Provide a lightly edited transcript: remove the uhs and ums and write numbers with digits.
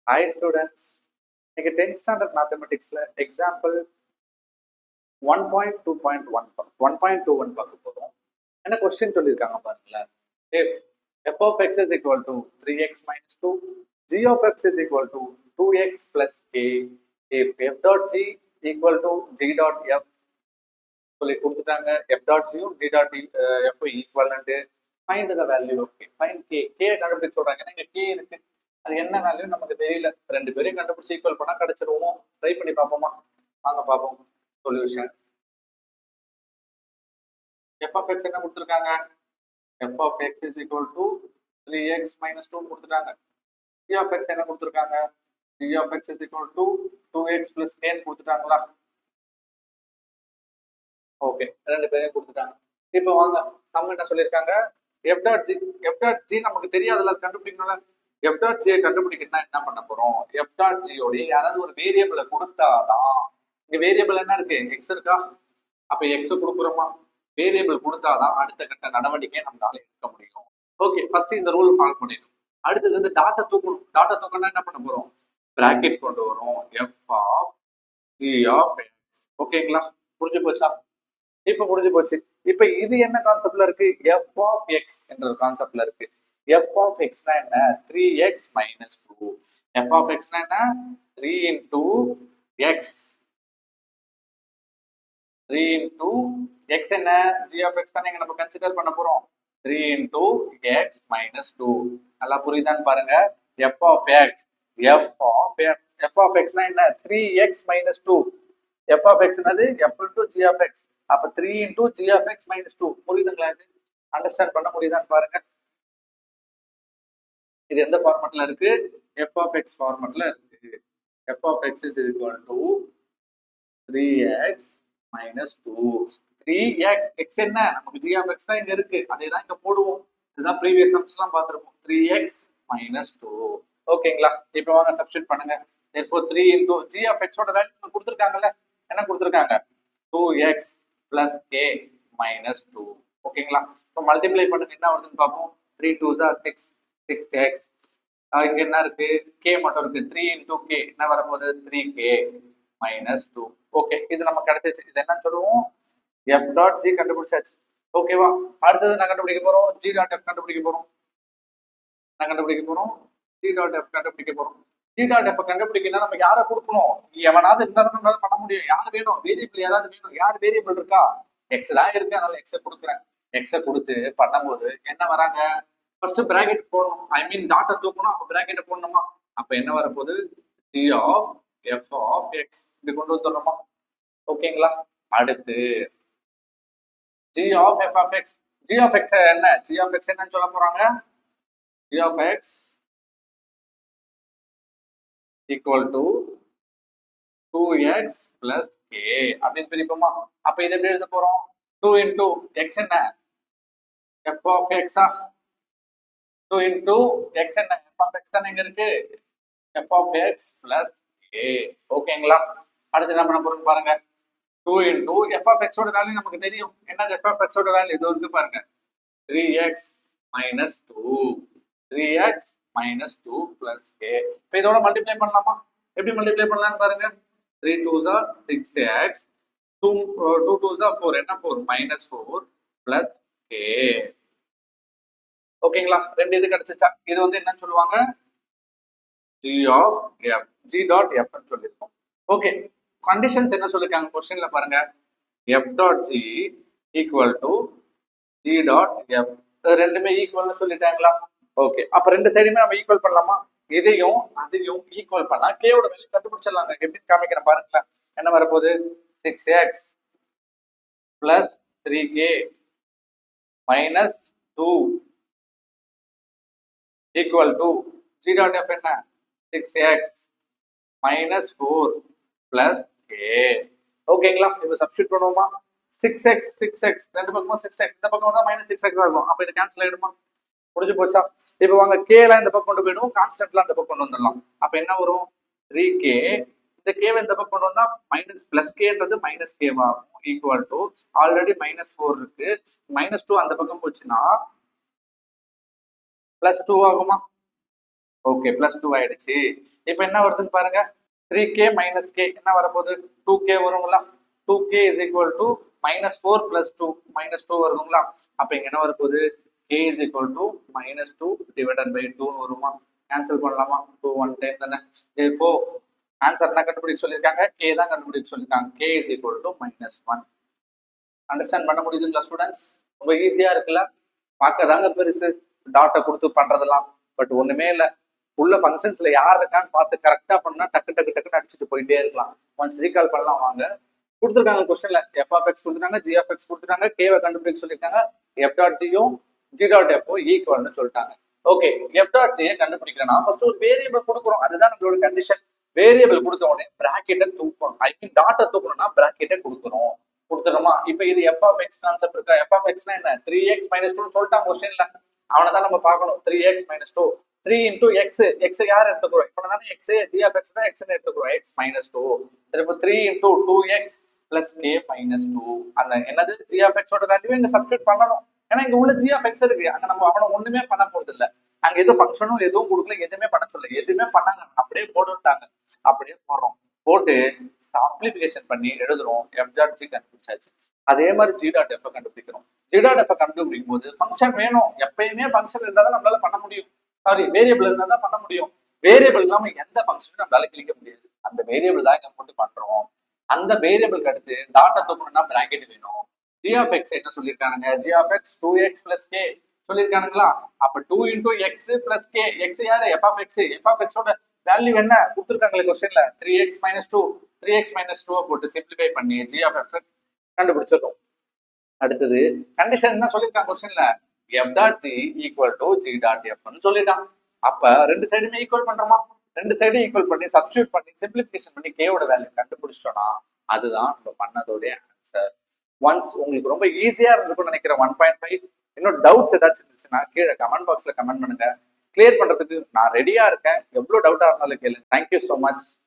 Hi students, இன்னைக்கு 10th standard mathematicsல example 1.2.1 பார்க்க போறோம். என்ன கொஸ்டின் சொல்லியிருக்காங்க பாருங்களேன். If f of x is equal to 3x minus 2, g of x is equal to 2x plus a, if f dot g equal to g dot f சொல்லி கொடுத்துட்டாங்க. f dot g யும் g dot f equivalent, find the value of k, find k, k கண்டுபிடிச்சு சொல்றாங்க. ஏன்னா இங்க k இருக்கு, அது என்ன வேல்யூ நமக்கு தெரியல. ரெண்டு பேரையும் கண்டுபிடிச்சு ஈக்குவல் பண்ணா கிடைச்சிருவோம். ட்ரை பண்ணி பார்ப்போமா? வாங்க பார்ப்போம் சொல்யூஷன். f of x என்ன கொடுத்துருக்காங்க? f of x is equal to 3x minus 2 கொடுத்துட்டாங்க. g of x என்ன கொடுத்துருக்காங்க? g of x is equal to 2x plus n கொடுத்துட்டாங்களா? ஓகே, ரெண்டு பேரையும் கொடுத்துட்டாங்க. இப்போ வாங்க சம் என்ன சொல்லியிருக்காங்க? f dot g நமக்கு தெரியாதுல, கண்டுபிடிக்கணும்ல. f dot g கண்டுபிடிக்கணும்னா என்ன பண்ண போறோம்? f dot g ஓட யாராவது ஒரு வேரியபிளை கொடுத்தாதான், இங்க வேரியபிள் என்ன இருக்கு? x இருக்கா? அப்ப x கொடுக்குறோமா? வேரியபிள் கொடுத்தாதான் அடுத்த கட்ட நடவடிக்கையை நம்மளால எடுக்க முடியும். ஓகே, ஃபர்ஸ்ட் இந்த ரூல் ஃபாலோ பண்ணிடணும். அடுத்தது வந்து டாட்டா தூக்கணும். டாட்டா தூக்கணும்னா என்ன பண்ண போறோம்? பிராக்கெட் கொண்டு வரும், f of g of x. ஓகேங்களா? புரிஞ்சு போச்சா? இப்ப முடிஞ்சு போச்சு. இப்ப இது என்ன கான்செப்ட்ல இருக்கு? f of x என்ற ஒரு கான்செப்ட்ல இருக்கு. f of x னா என்ன? 3x minus 2. f of x னா என்ன? 3 into x. 3 into x என்ன? g of x தானே நம்ம கன்சிடர் பண்ண போறோம். 3 into x minus 2. நல்லா புரியுதான்னு பாருங்க. f of x, f of x னா என்ன? 3x minus 2. f of x என்னது? f into g of x. அப்ப 3 into g of x minus 2. புரியுதுங்களா? இது அண்டர்ஸ்டாண்ட் பண்ண முடியுதான்னு பாருங்க. இது எந்த ஃபார்மட்ல இருக்கு? f of x ஃபார்மட்ல இருக்கு. f of x is equal to 3x minus 2. 3x, x என்ன? நமக்கு g of x தான் இங்க இருக்கு, அதே தான் இங்க போடுவோம். இதுதான் ப்ரீவியஸ் சம்ஸ்லாம் பார்த்திருப்போம். 3x minus 2. ஓகேங்களா? இப்போ வாங்க சப்ஸ்டிட் பண்ணுங்க. therefore 3 into g of x ஓட வேல்யூ கொடுத்திருக்காங்கல, என்ன கொடுத்திருக்காங்க? 2x plus k minus 2. ஓகேங்களா? இப்போ மல்டிப்ளை பண்ணுங்க, என்ன வருதுன்னு பார்ப்போம். 3 2s are 6, 6x. இங்க என்ன இருக்கு? k மட்டும் இருக்கு. 3 into k என்ன வரப்போகுது? 3k minus 2. ஓகே, இது நம்ம கிடைச்சிச்சு. இது என்னன்னு சொல்லுவோம்? f dot g கண்டுபிடிச்சாச்சு. ஓகேவா? அடுத்தது நான் கண்டுபிடிக்க போறோம் g dot f கண்டுபிடிக்க போறோம். நான் கண்டுபிடிக்க போறோம் g dot f கண்டுபிடிக்க போறோம். g dot f கண்டுபிடிக்கணும்னா நம்ம யாரை கொடுக்கணும்? எவனாவது இருந்தாலும் பண்ண முடியும். யார் வேணும்? வேரியபிள் யாராவது வேணும். யார் வேரியபிள் இருக்கா? x தான் இருக்கு, அதனால x கொடுக்குறேன். x கொடுத்து பண்ணும்போது என்ன வராங்க? ஃபர்ஸ்ட் பிராக்கெட் போடணும், ஐ மீன் டாட்டா தூக்கணும். அப்ப பிராக்கெட் போடணுமா? அப்ப என்ன வரப்போகுது? g of f of x இப்படி கொண்டு வந்துடணுமா? ஓகேங்களா? அடுத்து g of f of x. g of x என்ன? g of x என்னன்னு சொல்ல போறாங்க? g of x equal to 2x plus k அப்படின்னு பிரிப்போமா? அப்ப இதை எப்படி எழுத போறோம்? 2 into x என்ன? f of x. 2 into x என்ன? f of x தானே இங்க இருக்கு. f of x plus k. ஓகேங்களா? அடுத்து என்ன பண்ண போறோம் பாருங்க. 2 into f of x ஓட வேல்யூ நமக்கு தெரியும். என்னது f of x ஓட வேல்யூ? இது வந்து பாருங்க, 3x minus 2. 3x minus 2 plus k. இப்போ இதோட மல்டிப்ளை பண்ணலாமா? எப்படி மல்டிப்ளை பண்ணலாம்னு பாருங்க. 3 2s are 6x, 2 2s are 4. என்ன 4? minus 4 plus k. ஓகேங்களா? ரெண்டு இது கிடைச்சிச்சா? இது வந்து என்னன்னு சொல்லுவாங்க? g of f, g dot f ன்னு சொல்லிருக்கோம். ஓகே, கண்டிஷன்ஸ் என்ன சொல்லிருக்காங்க क्वेश्चनல பாருங்க. f dot g equal to g dot f. ரெண்டுமே ஈக்குவல்னு சொல்லிட்டாங்களா? ஓகே, அப்ப ரெண்டு சைடுமே நம்ம ஈக்குவல் பண்ணலாமா? இதையும் அதையும் ஈக்குவல் பண்ணா k ஓட வேல்யூ கண்டுபிடிச்சிடலாங்க. எப்படி காமிக்கிறேன் பாருங்க. என்ன வரப்போகுது? 6x plus 3k minus 2 equal to g dot f என்ன? 6x minus 4 plus k. ஓகேங்களா? இப்போ சப்ஸ்டிட் பண்ணுவோமா? 6x ரெண்டு பக்கமும் 6x, இந்த பக்கம் வந்தா minus 6x ஆகும். அப்ப இது கேன்சல் ஆயிடுமா? முடிஞ்சு போச்சா? இப்போ வாங்க k ல இந்த பக்கம் கொண்டு போய்டுவோம், கான்ஸ்டன்ட்ல இந்த பக்கம் கொண்டு வந்துடலாம். அப்ப என்ன வரும்? 3k. இந்த k இந்த பக்கம் கொண்டு வந்தா minus plus k ன்றது minus k ஆகும். equal to ஆல்ரெடி minus 4 இருக்கு, minus 2 அந்த பக்கம் போச்சுன்னா plus 2 ஆகுமா? ஓகே பிளஸ் 2 ஆயிடுச்சு. இப்போ என்ன வருதுன்னு பாருங்க, 3k மைனஸ் கே என்ன வரப்போகுது, 2k வருங்களா. 2k இஸ் ஈக்குவல் டு -4 + 2 -2 வருங்களா. அப்ப இங்க என்ன வரப்போகுது, k is equal to -2 divided by 2 வருமா. கேன்சல் பண்ணலாமா, 2 1 டைம் தானே. இப்போ ஆன்சர் என்ன கண்டுபிடிக்க சொல்லியிருக்காங்க, k தான் கண்டுபிடிக்க சொல்லியிருக்காங்க. k is equal to -1. Understand பண்ண முடியுதுங்களா ஸ்டூடெண்ட்ஸ்? ரொம்ப ஈஸியா இருக்குல்ல, பார்க்க தாங்க பெருசு டாட்டை கொடுத்து பண்றதெல்லாம், பட் ஒண்ணுமே இல்லை. உள்ள ஃபங்க்ஷன்ஸ்ல யார் இருக்கான்னு பார்த்து கரெக்டா பண்ணா டக்கு டக்கு டக்குன்னு அடிச்சுட்டு போயிட்டே இருக்கலாம். ஒன்ஸ் ரீகால் பண்ணலாம் வாங்க. கொடுத்துருக்காங்க கொஸ்டின்ல எஃப் ஆஃப் எக்ஸ் கொடுத்துருக்காங்க, ஜி ஆஃப் எக்ஸ் கொடுத்துருக்காங்க, கேவை கண்டுபிடிக்க சொல்லியிருக்காங்க. எஃப் டாட் ஜியும் ஜி டாட் எஃப் ஈக்குவல்னு சொல்லிட்டாங்க. ஓகே, எஃப் டாட் ஜியை கண்டுபிடிக்கிறேன்னா ஃபர்ஸ்ட் ஒரு வேரியபிள் கொடுக்குறோம், அதுதான் நம்மளோட கண்டிஷன். வேரியபிள் கொடுத்த உடனே பிராக்கெட்டை தூக்கணும், ஐ மீன் டாட்டை தூக்கணும்னா பிராக்கெட்டை கொடுக்குறோம். கொடுத்துறோமா. இப்போ இது எஃப் ஆஃப் எக்ஸ் கான்செப்ட் இருக்கா. எஃப் ஆஃப் எக்ஸ்னா என்ன, 3x - 2 சொல்லிட்டாங்க கொஸ்டின்ல. அவனை தான் நம்ம பார்க்கணும். 3x - 2 3 × x, x யார் எடுத்துக்கிறோம், இப்போ தானே x g of x தான் x ன்னு எடுத்துக்கிறோம், x - 2. திரும்ப 3 × 2x + k - 2. அந்த என்னது g of x ஓட வேல்யூ இங்க சப்ஸ்டிட்யூட் பண்ணணும். ஏன்னா இங்க உள்ள g of x இருக்கு, அங்க நம்ம அவனை ஒண்ணுமே பண்ண போறது இல்ல. அங்க எதுவும் ஃபங்க்ஷனும் எதுவும் கொடுக்கல, எதுவுமே பண்ண சொல்லல, எதுவுமே பண்ணாங்க, அப்படியே போட்டுட்டாங்க. அப்படியே போடுறோம், போட்டு சிம்பிளிஃபிகேஷன் பண்ணி எழுதுறோம். f டாட் g கண்டுபிடிச்சாச்சு. அதே மாதிரி g டாட் f கண்டுபிடிக்கிறோம். g டாட் f கண்டுபிடிக்கும் போது ஃபங்க்ஷன் வேணும். எப்பயுமே ஃபங்க்ஷன் இருந்தா தான் நம்மளால பண்ண முடியும். சாரி, வேரியபிள் இருந்தா தான் பண்ண முடியும். வேரியபிள் இல்லாம எந்த ஃபங்க்ஷனும் நம்மளால கிளிக்க முடியாது. அந்த வேரியபிள் தான் இங்க போட்டு பண்றோம். அந்த வேரியபிளுக்கு அடுத்து டாட்டா தூக்கணும்னா பிராக்கெட் வேணும். g of x என்ன சொல்லியிருக்காங்க, g of x 2x + k சொல்லியிருக்கானுங்களா. அப்ப 2 × x + k, x யாரு, f of x. f of x ஓட வேல்யூ என்ன கொடுத்துருக்காங்களே கொஸ்டின்ல, 3x - 2. 3x - 2 போட்டு சிம்பிளிஃபை பண்ணி g of x கண்டுபிடிச்சிடும். அடுத்தது கண்டிஷன் என்ன சொல்லியிருக்காங்க கொஸ்டின்ல, f dot g equal to g dot f ன்னு சொல்லிட்டாங்க. அப்ப ரெண்டு சைடுமே ஈக்குவல் பண்றோமா, ரெண்டு சைடும் ஈக்குவல் பண்ணி சப்ஸ்டிட்யூட் பண்ணி சிம்பிளிஃபிகேஷன் பண்ணி k ஓட வேல்யூ கண்டுபிடிச்சிட்டோம்னா அதுதான் நம்ம பண்ணதோட ஆன்சர். ஒன்ஸ் உங்களுக்கு ரொம்ப ஈஸியா இருக்கும்னு நினைக்கிறேன் 1.5. இன்னும் டவுட்ஸ் ஏதாச்சும் இருந்துச்சுன்னா கீழே கமெண்ட் பாக்ஸ்ல கமெண்ட் பண்ணுங்க. கிளியர் பண்றதுக்கு நான் ரெடியா இருக்கேன். எவ்வளவு டவுட்டா இருந்தாலும் கேளுங்க. Thank you so much.